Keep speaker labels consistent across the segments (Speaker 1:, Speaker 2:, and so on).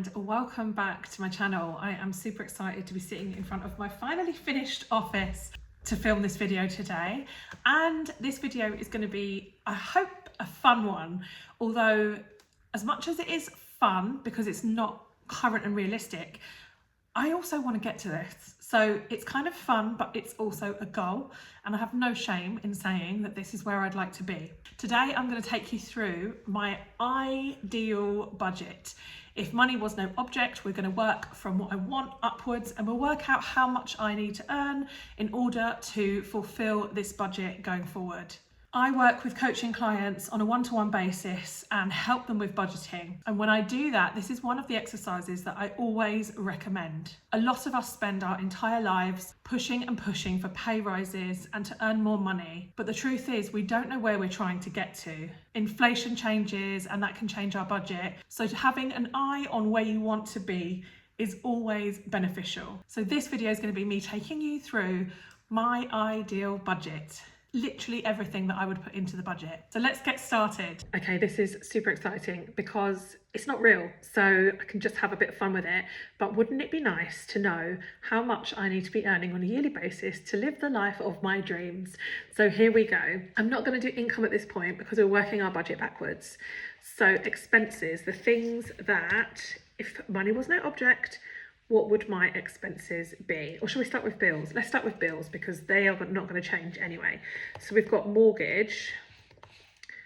Speaker 1: and welcome back to my channel. I am super excited to be sitting in front of my finally finished office to film this video today, and this video is going to be, I hope, a fun one, although as much as it is fun because it's not current and realistic, I also want to get to this. So it's kind of fun, but it's also a goal, and I have no shame in saying that this is where I'd like to be. Today, I'm going to take you through my ideal budget. If money was no object, we're going to work from what I want upwards, and we'll work out how much I need to earn in order to fulfill this budget going forward. I work with coaching clients on a one-to-one basis and help them with budgeting. And when I do that, this is one of the exercises that I always recommend. A lot of us spend our entire lives pushing and pushing for pay rises and to earn more money. But the truth is, we don't know where we're trying to get to. Inflation changes and that can change our budget. So having an eye on where you want to be is always beneficial. So this video is going to be me taking you through my ideal budget. Literally everything that I would put into the budget. So let's get started. Okay, this is super exciting because it's not real, so I can just have a bit of fun with it. But wouldn't it be nice to know how much I need to be earning on a yearly basis to live the life of my dreams? So here we go. I'm not going to do income at this point because we're working our budget backwards. So expenses, the things that, if money was no object, what would my expenses be? Or should we start with bills? Let's start with bills because they are not going to change anyway. So we've got mortgage.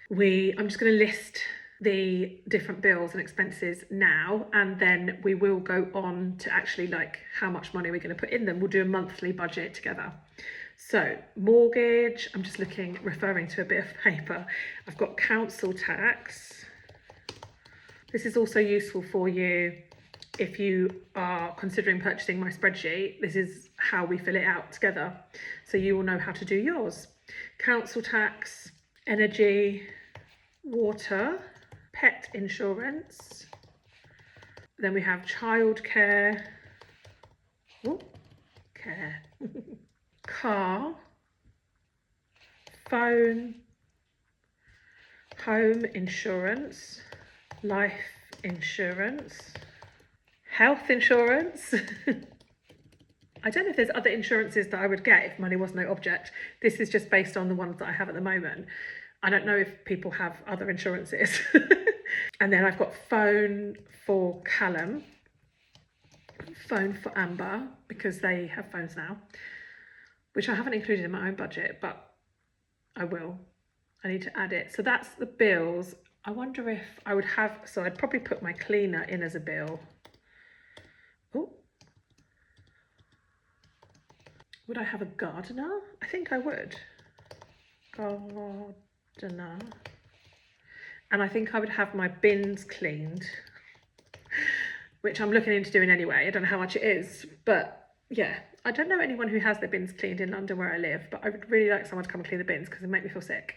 Speaker 1: I'm just going to list the different bills and expenses now, and then we will go on to actually like how much money we're going to put in them. We'll do a monthly budget together. So mortgage, I'm just referring to a bit of paper. I've got council tax. This is also useful for you if you are considering purchasing my spreadsheet. This is how we fill it out together, so you will know how to do yours. Council tax, energy, water, pet insurance. Then we have childcare, car, phone, home insurance, life insurance, health insurance. I don't know if there's other insurances that I would get if money was no object. This is just based on the ones that I have at the moment. I don't know if people have other insurances. And then I've got phone for Callum, phone for Amber, because they have phones now, which I haven't included in my own budget, but I will. I need to add it. So that's the bills. I wonder if I would have, so I'd probably put my cleaner in as a bill. Oh, would I have a gardener? I think I would. Gardener. And I think I would have my bins cleaned, which I'm looking into doing anyway. I don't know how much it is, but yeah, I don't know anyone who has their bins cleaned in London where I live, but I would really like someone to come and clean the bins because they make me feel sick.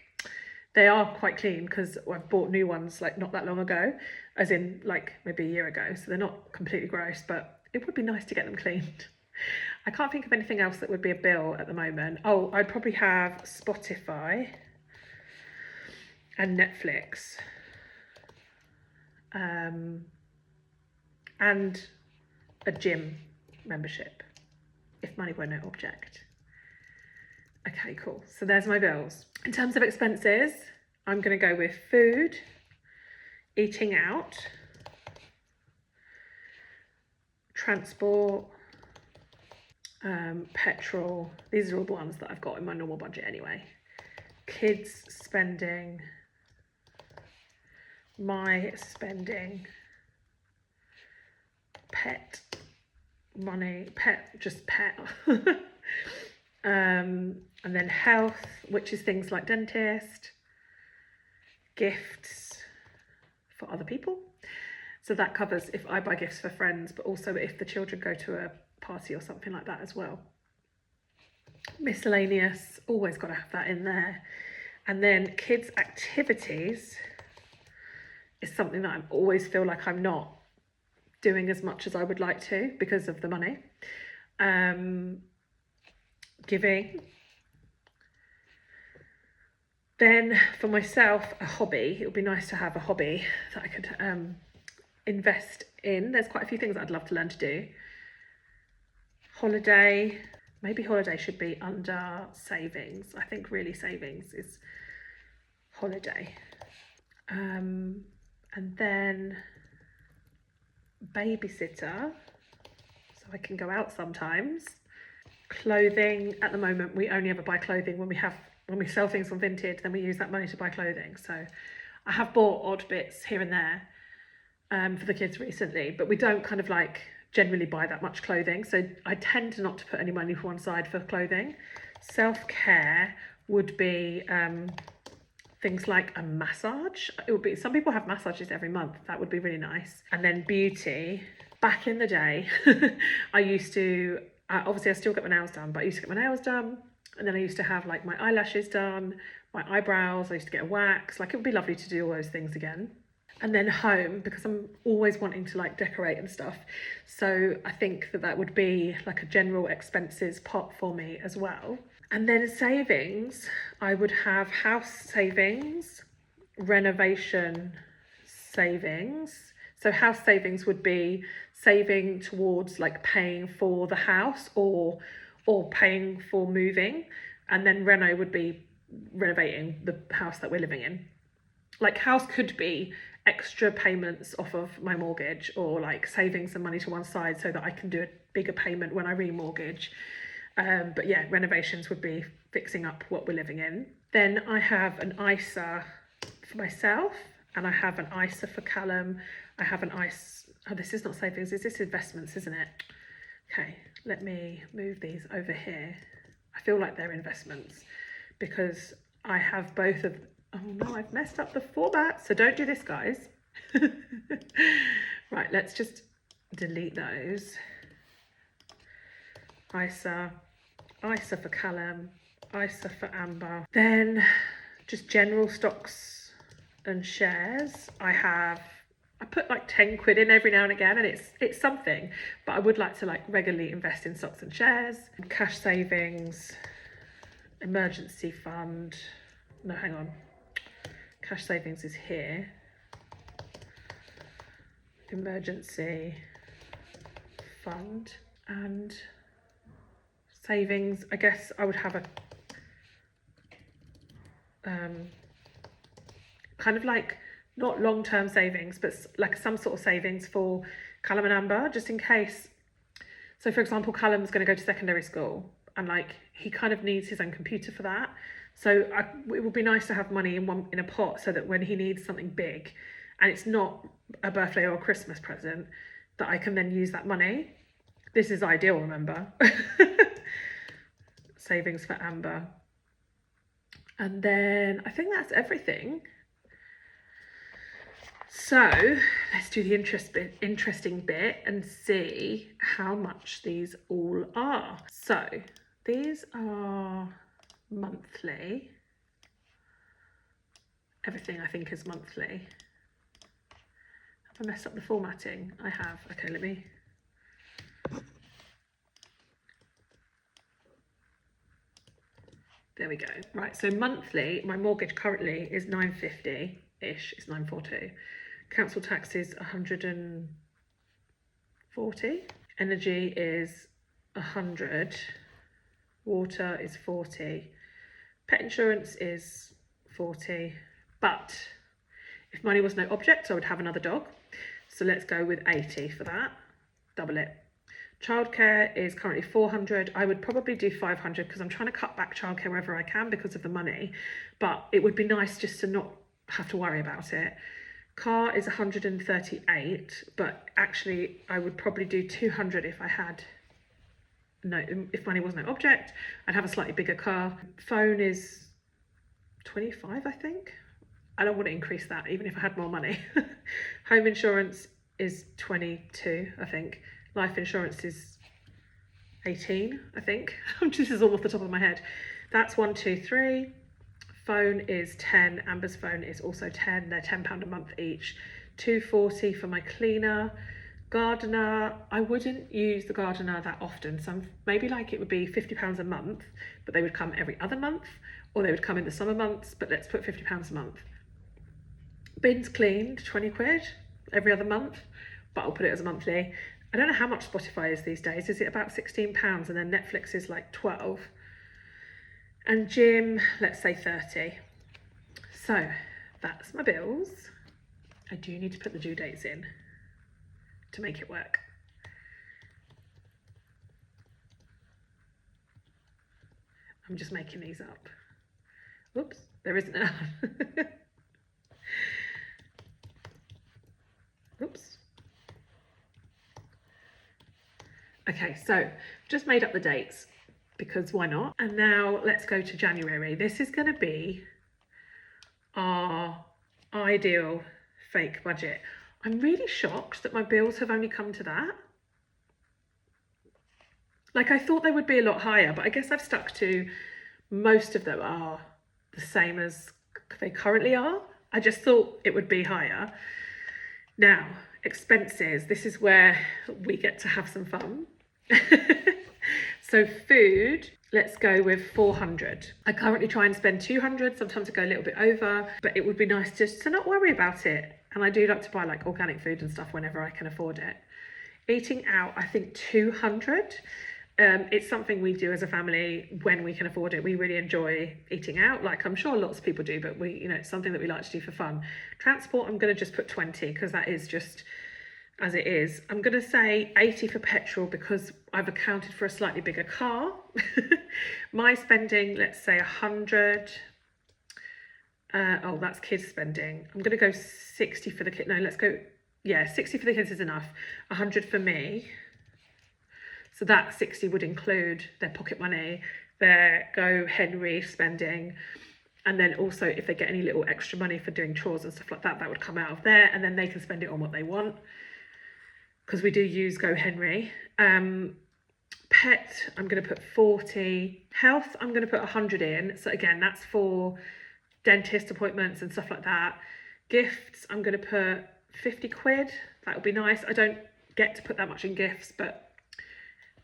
Speaker 1: They are quite clean because I've bought new ones like not that long ago, as in like maybe a year ago, so they're not completely gross, but it would be nice to get them cleaned. I can't think of anything else that would be a bill at the moment. Oh, I'd probably have Spotify and Netflix, and a gym membership, if money were no object. Okay, cool. So there's my bills. In terms of expenses, I'm going to go with food, eating out, transport, petrol. These are all the ones that I've got in my normal budget anyway. Kids spending, my spending, pet money, just pet. And then health, which is things like dentist, gifts for other people. So that covers if I buy gifts for friends, but also if the children go to a party or something like that as well. Miscellaneous, always got to have that in there. And then kids' activities is something that I always feel like I'm not doing as much as I would like to because of the money. Giving. Then for myself, a hobby. It would be nice to have a hobby that I could invest in. There's quite a few things I'd love to learn to do. Holiday, maybe holiday should be under savings. I think really savings is holiday. And then babysitter, so I can go out sometimes. Clothing, at the moment we only ever buy clothing when we sell things from Vinted, then we use that money to buy clothing. So I have bought odd bits here and there for the kids recently, but we don't kind of like generally buy that much clothing, so I tend to not to put any money to one side for clothing. Self-care would be things like a massage. It would be, some people have massages every month, that would be really nice. And then beauty, back in the day I used to obviously I still get my nails done, but I used to get my nails done, and then I used to have like my eyelashes done, my eyebrows, I used to get a wax. Like, it would be lovely to do all those things again. And then home, because I'm always wanting to like decorate and stuff, so I think that would be like a general expenses pot for me as well. And then savings, I would have house savings, renovation savings. So house savings would be saving towards like paying for the house or paying for moving, and then reno would be renovating the house that we're living in. Like, house could be extra payments off of my mortgage, or like saving some money to one side so that I can do a bigger payment when I remortgage. But yeah, renovations would be fixing up what we're living in. Then I have an ISA for myself, and I have an ISA for Callum. I have an ISA, oh, this is not savings, is this investments, isn't it? Okay, let me move these over here. I feel like they're investments because I have both of, oh no, I've messed up the format, so don't do this, guys. Right, let's just delete those. ISA for Callum, ISA for Amber. Then just general stocks and shares. I put like 10 quid in every now and again, and it's something, but I would like to like regularly invest in stocks and shares. Cash savings, emergency fund. No, hang on. Cash savings is here. Emergency fund and savings. I guess I would have a kind of like, not long-term savings, but like some sort of savings for Callum and Amber, just in case. So for example, Callum's going to go to secondary school, and like he kind of needs his own computer for that. So it would be nice to have money in a pot, so that when he needs something big, and it's not a birthday or a Christmas present, that I can then use that money. This is ideal, remember? Savings for Amber. And then I think that's everything. So let's do the interesting bit and see how much these all are. So these are monthly. Everything I think is monthly. Have I messed up the formatting? I have. Okay, let me. There we go. Right, so monthly, my mortgage currently is 950-ish, it's 942. Council tax is 140. Energy is 100. Water is 40. Pet insurance is 40. But if money was no object, I would have another dog. So let's go with 80 for that. Double it. Childcare is currently 400. I would probably do 500 because I'm trying to cut back childcare wherever I can because of the money. But it would be nice just to not have to worry about it. Car is 138, but actually I would probably do 200 if I had if money was no object. I'd have a slightly bigger car. Phone is 25, I think. I don't want to increase that even if I had more money. Home insurance is 22, I think. Life insurance is 18, I think. This is all off the top of my head. That's 1, 2, 3. Phone is 10. Amber's phone is also 10. They're £10 a month each. 240 for my cleaner. Gardener, I wouldn't use the gardener that often. So maybe like it would be £50 a month, but they would come every other month, or they would come in the summer months, but let's put £50 a month. Bins cleaned, 20 quid every other month. but I'll put it as a monthly. I don't know how much Spotify is these days. Is it about £16? And then Netflix is like 12. And gym, let's say 30. So that's my bills. I do need to put the due dates in to make it work. I'm just making these up. Oops, there isn't enough. Oops. Okay, so just made up the dates because why not? And now let's go to January. This is going to be our ideal fake budget. I'm really shocked that my bills have only come to that. Like, I thought they would be a lot higher, but I guess I've stuck to most of them are the same as they currently are. I just thought it would be higher. Now, expenses. This is where we get to have some fun. So food, let's go with 400. I currently try and spend 200. Sometimes I go a little bit over, but it would be nice just to not worry about it. And I do like to buy like organic food and stuff whenever I can afford it. Eating out, I think 200. It's something we do as a family when we can afford it. We really enjoy eating out, like I'm sure lots of people do, but it's something that we like to do for fun. Transport, I'm going to just put 20 because that is just as it is. I'm going to say 80 for petrol because I've accounted for a slightly bigger car. My spending, let's say 100. Oh, that's kids spending. I'm going to go 60 for the kid. No, let's go, 60 for the kids is enough. 100 for me. So that 60 would include their pocket money, their Go Henry spending, and then also if they get any little extra money for doing chores and stuff like that, that would come out of there, and then they can spend it on what they want, because we do use Go Henry. Pet, I'm going to put 40. Health, I'm going to put 100 in. So again, that's for dentist appointments and stuff like that. Gifts, I'm going to put 50 quid. That would be nice. I don't get to put that much in gifts, but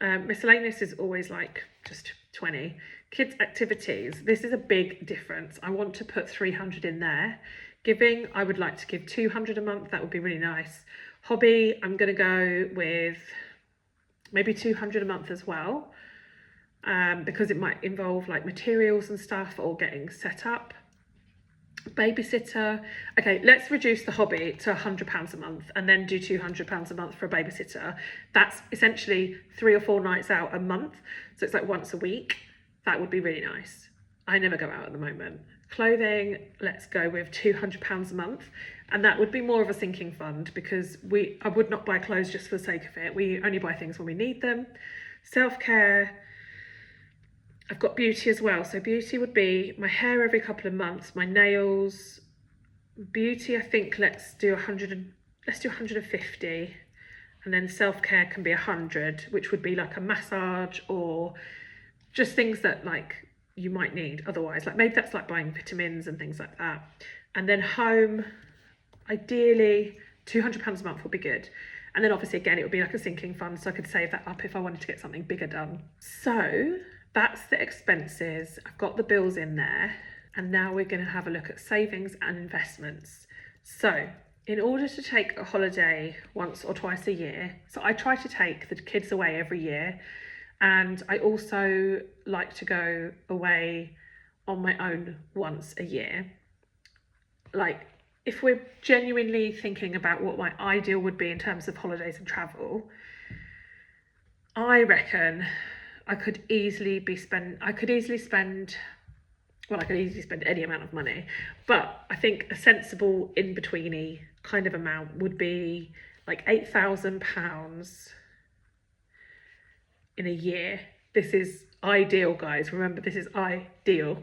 Speaker 1: miscellaneous is always like just 20. Kids activities, this is a big difference. I want to put 300 in there. Giving, I would like to give 200 a month. That would be really nice. Hobby, I'm going to go with maybe 200 a month as well, because it might involve like materials and stuff or getting set up. Babysitter, okay, let's reduce the hobby to £100 a month and then do £200 a month for a babysitter. That's essentially 3 or 4 nights out a month, so it's like once a week. That would be really nice. I never go out at the moment. Clothing, let's go with £200 a month, and that would be more of a sinking fund because I would not buy clothes just for the sake of it. We only buy things when we need them. Self-care, I've got beauty as well. So beauty would be my hair every couple of months, my nails. Beauty, I think let's do 150, and then self-care can be 100, which would be like a massage or just things that like you might need otherwise. Like maybe that's like buying vitamins and things like that. And then home, ideally £200 a month would be good. And then obviously again, it would be like a sinking fund, so I could save that up if I wanted to get something bigger done. So that's the expenses. I've got the bills in there. And now we're going to have a look at savings and investments. So in order to take a holiday once or twice a year, so I try to take the kids away every year. And I also like to go away on my own once a year. Like if we're genuinely thinking about what my ideal would be in terms of holidays and travel, I reckon I could easily spend any amount of money, but I think a sensible in-betweeny kind of amount would be like £8,000 in a year. This is ideal, guys. Remember, this is ideal.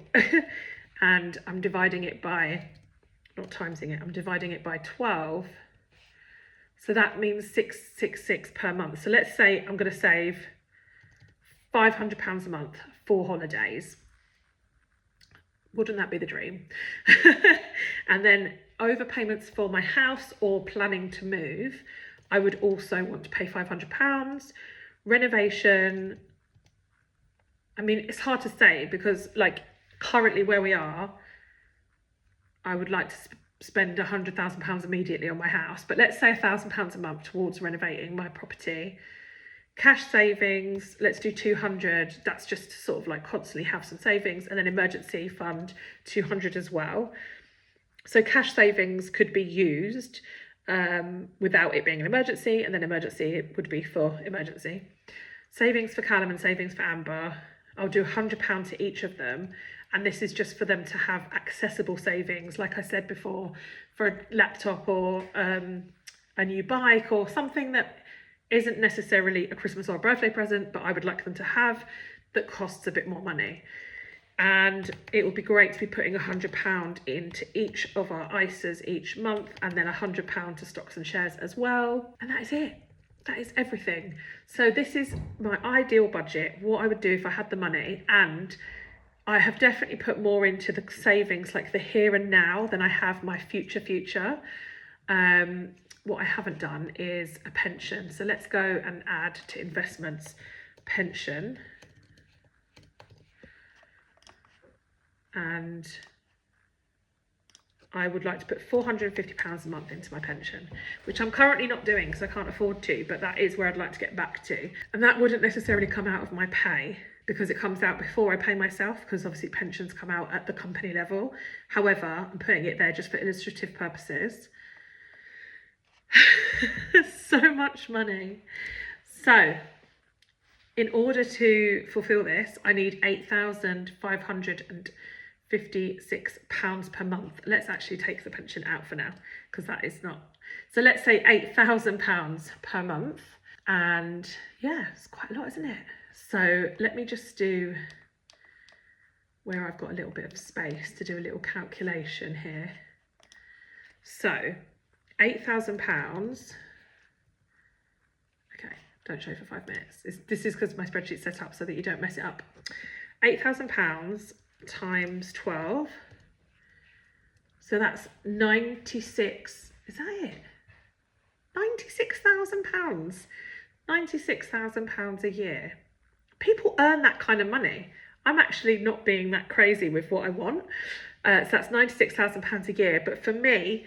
Speaker 1: And I'm dividing it by, not timesing it, I'm dividing it by 12. So that means 666 per month. So let's say I'm going to save £500 a month for holidays. Wouldn't that be the dream? And then overpayments for my house or planning to move, I would also want to pay £500. Renovation, I mean, it's hard to say because like currently where we are, I would like to spend £100,000 immediately on my house, but let's say £1,000 a month towards renovating my property. Cash savings, let's do 200. That's just to sort of like constantly have some savings, and then emergency fund 200 as well. So cash savings could be used without it being an emergency, and then emergency it would be for emergency. Savings for Callum and savings for Amber, I'll do £100 to each of them, and this is just for them to have accessible savings, like I said before, for a laptop or a new bike or something that isn't necessarily a Christmas or a birthday present, but I would like them to have, that costs a bit more money. And it would be great to be putting £100 into each of our ISAs each month, and then £100 to stocks and shares as well. And that is it. That is everything. So this is my ideal budget, what I would do if I had the money. And I have definitely put more into the savings, like the here and now, than I have my future. What I haven't done is a pension. So let's go and add to investments, pension. And I would like to put £450 a month into my pension, which I'm currently not doing because I can't afford to, but that is where I'd like to get back to. And that wouldn't necessarily come out of my pay, because it comes out before I pay myself, because obviously pensions come out at the company level. However, I'm putting it there just for illustrative purposes. So much money. So in order to fulfill this, I need £8,556 per month. Let's actually take the pension out for now, because that is not. So let's say £8,000 per month. And yeah, it's quite a lot, isn't it? So let me just do where I've got a little bit of space to do a little calculation here. So £8,000. Okay, don't show for 5 minutes. This is because my spreadsheet's set up so that you don't mess it up. £8,000 times 12. So that's 96. Is that it? £96,000. £96,000 a year. People earn that kind of money. I'm actually not being that crazy with what I want. So that's £96,000 a year. But for me,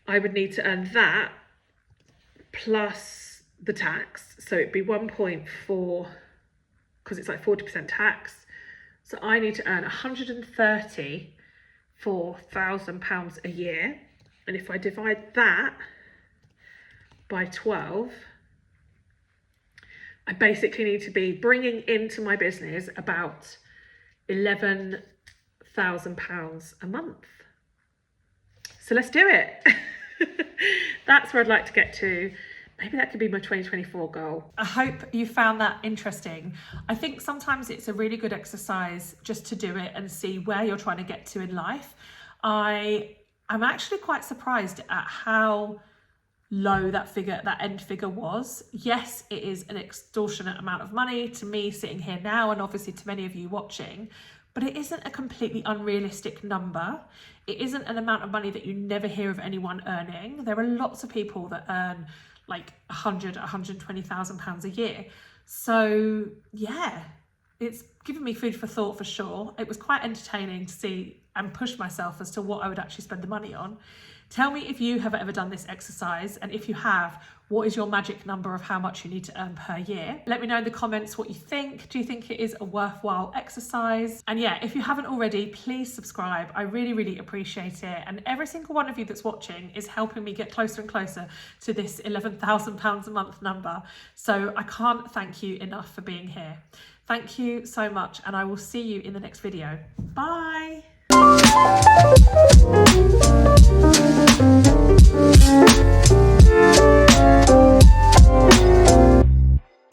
Speaker 1: I would need to earn that plus the tax. So it'd be 1.4, because it's like 40% tax. So I need to earn £134,000 a year. And if I divide that by 12, I basically need to be bringing into my business about £11,000 a month. So let's do it. That's where I'd like to get to. Maybe that could be my 2024 goal. I hope you found that interesting. I think sometimes it's a really good exercise just to do it and see where you're trying to get to in life. I'm actually quite surprised at how low that end figure was. Yes, it is an extortionate amount of money to me sitting here now, and obviously to many of you watching, but it isn't a completely unrealistic number. It isn't an amount of money that you never hear of anyone earning. There are lots of people that earn like £120,000 a year. So yeah, it's given me food for thought for sure. It was quite entertaining to see and push myself as to what I would actually spend the money on. Tell me if you have ever done this exercise, and if you have, what is your magic number of how much you need to earn per year? Let me know in the comments what you think. Do you think it is a worthwhile exercise? And yeah, if you haven't already, please subscribe. I really, really appreciate it. And every single one of you that's watching is helping me get closer and closer to this £11,000 a month number. So I can't thank you enough for being here. Thank you so much, and I will see you in the next video. Bye.